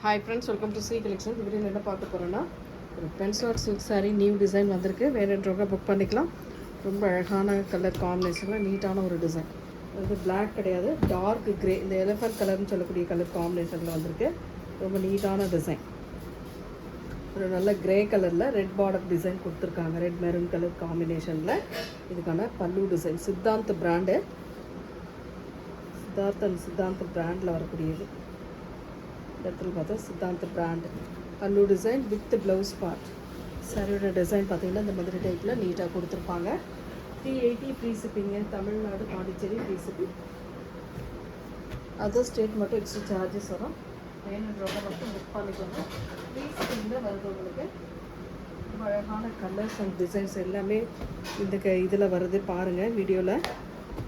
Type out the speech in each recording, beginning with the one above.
Hi friends, welcome to Sri collection. இந்த வீடியோவில் என்ன பார்க்க போகிறோன்னா, ஒரு pencil silk sari new design வந்திருக்கு. வேணுன்றவங்க புக் பண்ணிக்கலாம். ரொம்ப அழகான கலர் காம்பினேஷனில் நீட்டான ஒரு டிசைன். அது பிளாக் கிடையாது, டார்க் கிரே, இந்த எலிஃபண்ட் கலர்னு சொல்லக்கூடிய கலர் காம்பினேஷனில் வந்திருக்கு. ரொம்ப நீட்டான டிசைன். ஒரு நல்ல கிரே கலரில் ரெட் பார்டர் டிசைன் கொடுத்துருக்காங்க. ரெட் மெரூன் கலர் காம்பினேஷனில் இதுக்கான பல்லு டிசைன். சித்தாந்த் பிராண்டு, சித்தாந்த் பிராண்டில் வரக்கூடியது. இடத்துல பார்த்தா Siddhant brand pallu design with blouse part. சாரியோட டிசைன் பார்த்தீங்கன்னா இந்த மாதிரி டைப்பில் நீட்டாக கொடுத்துருப்பாங்க. 380 free shipping. Tamil Nadu, Pondicherry free shipping. Other state மட்டும் எக்ஸ்ட்ரா சார்ஜஸ் வரும். 900 ரூபா மட்டும் புக் பண்ணிக்கோங்க. ஃப்ரீ ஷிப்பிங்கில் வருது உங்களுக்கு. ரொம்ப அழகான கலர்ஸ் அண்ட் டிசைன்ஸ் எல்லாமே இந்த இதில் வருது. பாருங்கள் வீடியோவில்.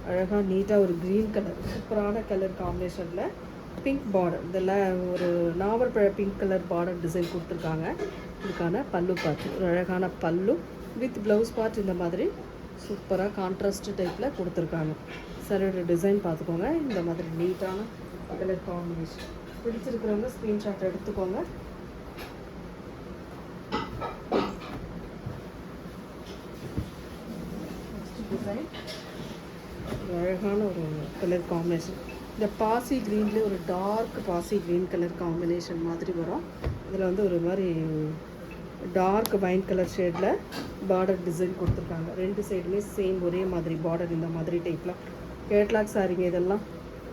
அழகாக நீட்டாக ஒரு க்ரீன் கலர், சூப்பரான கலர் காம்பினேஷனில் பிங்க் பார்டர், இதெல்லாம் ஒரு நாவல் பழ பிங்க் கலர் பார்டர் டிசைன் கொடுத்துருக்காங்க. இதுக்கான பல்லு பார்த்து ஒரு அழகான பல்லு வித் ப்ளவுஸ் பார்ட் இந்த மாதிரி சூப்பராக கான்ட்ராஸ்ட் டைப்பில் கொடுத்துருக்காங்க. சரியோட டிசைன் பார்த்துக்கோங்க. இந்த மாதிரி நீட்டான கலர் காம்பினேஷன் பிடிச்சிருக்கிறவங்க ஸ்க்ரீன்ஷாட் எடுத்துக்கோங்க. நெக்ஸ்ட் டிசைன் அழகான ஒரு கலர் காம்பினேஷன். இந்த பாசி க்ரீன்லேயே ஒரு டார்க் பாசி க்ரீன் கலர் காம்பினேஷன் மாதிரி வரும். இதில் வந்து ஒரு மாதிரி டார்க் வைன் கலர் ஷேடில் பார்டர் டிசைன் கொடுத்துருக்காங்க. ரெண்டு சைடுமே சேம் ஒரே மாதிரி பார்டர். இந்த மாதிரி டைப்பில் கேட்லாக் சாரீங்க இதெல்லாம்.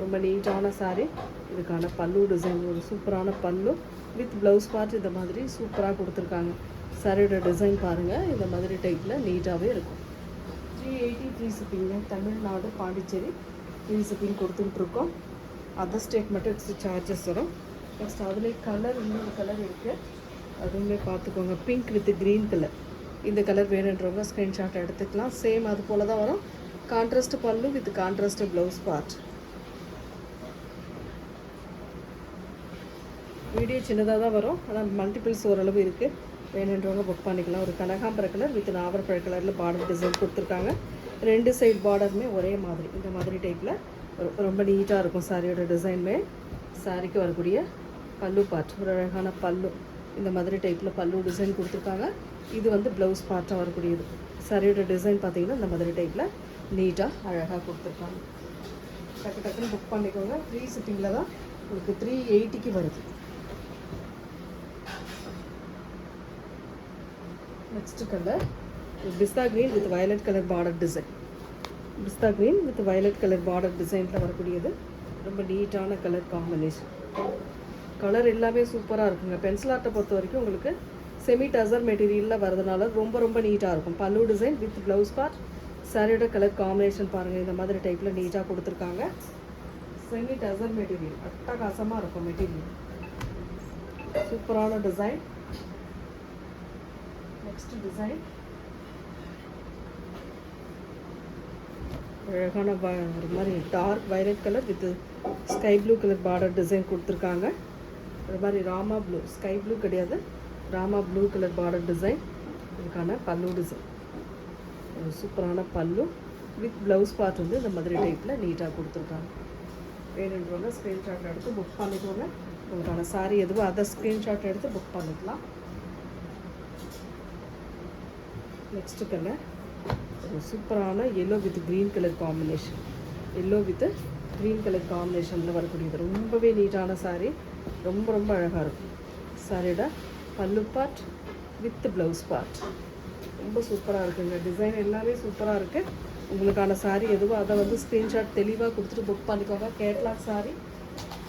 ரொம்ப நீட்டான சாரீ. இதுக்கான பல்லு டிசைன் ஒரு சூப்பரான பல்லு வித் ப்ளவுஸ் பார்ட் இந்த மாதிரி சூப்பராக கொடுத்துருக்காங்க. சாரியோட டிசைன் பாருங்கள். இந்த மாதிரி டைப்பில் நீட்டாகவே இருக்கும். 380 free shipping. Tamil Nadu, Pondicherry free shipping கொடுத்துட்ருக்கோம். அதர் ஸ்டேட் மட்டும் எக்ஸ்ட்ரா சார்ஜஸ் வரும். நெக்ஸ்ட் அதுலேயே கலர், இன்னொரு கலர் இருக்குது, அதுவுமே பார்த்துக்கோங்க. Pink with green colour. இந்த கலர் வேணுன்றவங்க ஸ்க்ரீன்ஷாட் எடுத்துக்கலாம். சேம் அது போல் தான் வரும். Contrast pallu with contrast blouse part. Video சின்னதாக தான் வரும், ஆனால் மல்டிபிள்ஸ் ஓரளவு இருக்குது. வேணுன்றவங்க புக் பண்ணிக்கலாம். ஒரு கனகாம்பர கலர் வித் நாவற்பழ கலரில் பார்டர் டிசைன் கொடுத்துருக்காங்க. ரெண்டு சைட் பார்டருமே ஒரே மாதிரி இந்த மாதிரி டைப்பில் ரொம்ப நீட்டாக இருக்கும். சாரியோட டிசைனுமே சாரிக்கு வரக்கூடிய பல்லு பார்ட் ஒரு அழகான பல்லு இந்த மாதிரி டைப்பில் பல்லு டிசைன் கொடுத்துருக்காங்க. இது வந்து ப்ளவுஸ் பார்ட்டாக வரக்கூடியது. சாரியோட டிசைன் பார்த்திங்கன்னா இந்த மாதிரி டைப்பில் நீட்டாக அழகாக கொடுத்துருக்காங்க. டக்கு டக்குன்னு புக் பண்ணிக்கோங்க. ஃப்ரீ ஷிப்பிங்கில் தான் உங்களுக்கு 380க்கு வருது. Next colour pista green with violet colour border design. Pista green with violet colour border டிசைனில் வரக்கூடியது. ரொம்ப நீட்டான கலர் காம்பினேஷன். கலர் எல்லாமே சூப்பராக இருக்குங்க. பென்சில் ஆர்ட்டை பொறுத்த வரைக்கும் உங்களுக்கு செமி டசர் மெட்டீரியலில் வரதுனால ரொம்ப நீட்டாக இருக்கும். பல்லு டிசைன் வித் ப்ளவுஸ் பார்ட். சாரியோட கலர் காம்பினேஷன் பாருங்கள். இந்த மாதிரி டைப்பில் நீட்டாக கொடுத்துருக்காங்க. செமி டசர் மெட்டீரியல் அட்டகாசமாக இருக்கும். மெட்டீரியல் சூப்பரான டிசைன். நெக்ஸ்ட் டிசைன் அழகான ஒரு மாதிரி dark violet colour with sky blue colour border design கொடுத்துருக்காங்க. ஒரு மாதிரி ராமா ப்ளூ, ஸ்கை ப்ளூ கிடையாது, Rama blue colour border design. இதுக்கான பல்லு டிசைன் ஒரு சூப்பரான பல்லு வித் ப்ளவுஸ் பார்ட் வந்து இந்த மாதிரி டைப்பில் நீட்டாக கொடுத்துருக்காங்க. வேணுன்றவங்க ஸ்க்ரீன்ஷாட் எடுத்து புக் பண்ணிக்கோங்க. உங்களுக்கான சாரீ எதுவோ அதை ஸ்க்ரீன்ஷாட் எடுத்து புக் பண்ணிக்கலாம். நெக்ஸ்ட் கலர் ஒரு சூப்பரான yellow with green colour combination. Yellow with green colour காம்பினேஷனில் வரக்கூடியது. ரொம்பவே நீட்டான சாரீ. ரொம்ப அழகாக இருக்கும். சாரியோட பல்லு பார்ட் வித் ப்ளவுஸ் பார்ட் ரொம்ப சூப்பராக இருக்குங்க. டிசைன் எல்லாமே சூப்பராக இருக்குது. உங்களுக்கான சாரீ எதுவோ அதை வந்து ஸ்க்ரீன்ஷாட் தெளிவாக கொடுத்துட்டு புக் பண்ணிக்கோங்க. கேட்லாக் சாரீ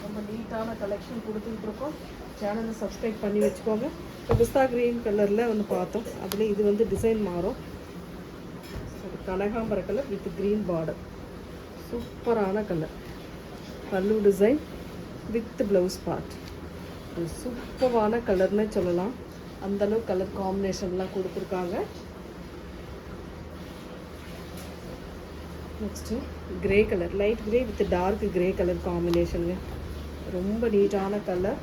ரொம்ப நீட்டான கலெக்ஷன் கொடுத்துட்ருக்கோம். சேனலை சப்ஸ்கிரைப் பண்ணி வச்சுக்கோங்க. இப்போ பிஸ்தா க்ரீன் கலரில் ஒன்று பார்த்தோம். அதில் இது வந்து டிசைன் மாறும். கனகாம்பர கலர் வித் க்ரீன் பார்டர் சூப்பரான colour. Pallu design with blouse part. சூப்பரான கலர்னே சொல்லலாம். அந்தளவு கலர் காம்பினேஷன்லாம் கொடுத்துருக்காங்க. Next grey colour, light grey with dark grey colour காம்பினேஷனுங்க. ரொம்ப நீட்டான கலர்,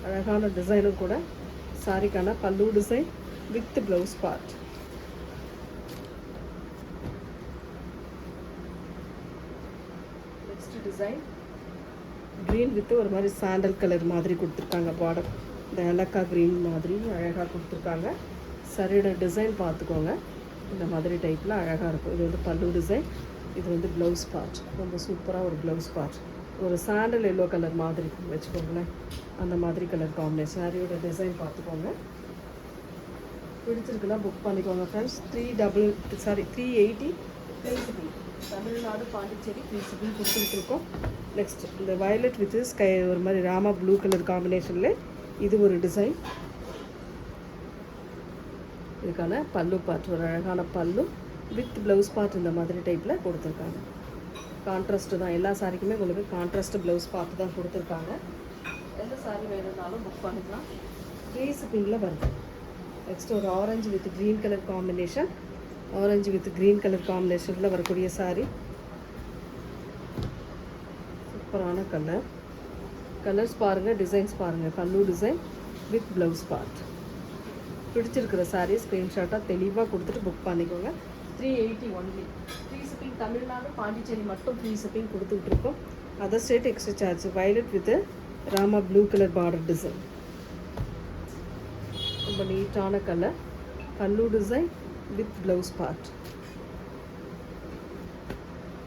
அழகான டிசைனும் கூட. சாரிக்கான pallu design with blouse part. Next design green with ஒரு மாதிரி சாண்டல் கலர் மாதிரி கொடுத்துருக்காங்க பார்டர். இந்த ஏலக்காய் க்ரீன் மாதிரி அழகாக கொடுத்துருக்காங்க. சரியோட டிசைன் பார்த்துக்கோங்க. இந்த மாதிரி டைப்பில் அழகாக இருக்கும். இது வந்து பல்லு டிசைன். இது வந்து ப்ளவுஸ் பார்ட். ரொம்ப சூப்பராக ஒரு ப்ளவுஸ் பார்ட். ஒரு சாண்டல் எல்லோ கலர் மாதிரி வச்சுக்கோங்களேன். அந்த மாதிரி கலர் காம்பினேஷன். சாரியோட டிசைன் பார்த்துக்கோங்க. பிடிச்சிருக்குன்னா புக் பண்ணிக்கோங்க ஃப்ரெண்ட்ஸ். 380 3 தமிழ்நாடு பாண்டிச்சேரி 3 கொடுத்துருக்கோம். நெக்ஸ்ட் இந்த வயலட் வித் ஸ்கை ஒரு மாதிரி ராமா ப்ளூ கலர் காம்பினேஷனில் இது ஒரு டிசைன். இதுக்கான பல்லு பார்ட் ஒரு அழகான பல்லு வித் ப்ளவுஸ் பார்ட் இந்த மாதிரி டைப்பில் கொடுத்துருக்காங்க. கான்ட்ராஸ்ட்டு தான் எல்லா சாரிக்குமே உங்களுக்கு கான்ட்ராஸ்ட்டு ப்ளவுஸ் பார்த்து தான் கொடுத்துருக்காங்க. எந்த சாரி வேணும்னாலும் புக் பண்ணிக்கலாம். க்ரீஸ் பின்னில் வருது. நெக்ஸ்ட் ஒரு orange with green colour combination. Orange with green colour காம்பினேஷனில் வரக்கூடிய சாரி. சூப்பரான கலர்ஸ் பாருங்கள், டிசைன்ஸ் பாருங்கள். Pallu design with blouse part. பிடிச்சிருக்கிற சாரீ ஸ்க்ரீன்ஷாட்டாக தெளிவாக கொடுத்துட்டு புக் பண்ணிக்கோங்க. 380 only. Free shipping Tamil Nadu Pondicherry மட்டும் ஃப்ரீ ஷிப்பிங் கொடுத்துட்ருக்கோம். Other state extra charge. Violet with Rama blue colour border design. ரொம்ப நீட்டான colour. Pallu design with blouse part.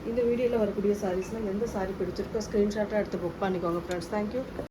இந்த வீடியோவில் வரக்கூடிய சாரீஸ்லாம் எந்த சாரீ பிடிச்சிருக்கோ ஸ்க்ரீன்ஷாட்டாக எடுத்து புக் பண்ணிக்கோங்க ஃப்ரெண்ட்ஸ். தேங்க்யூ.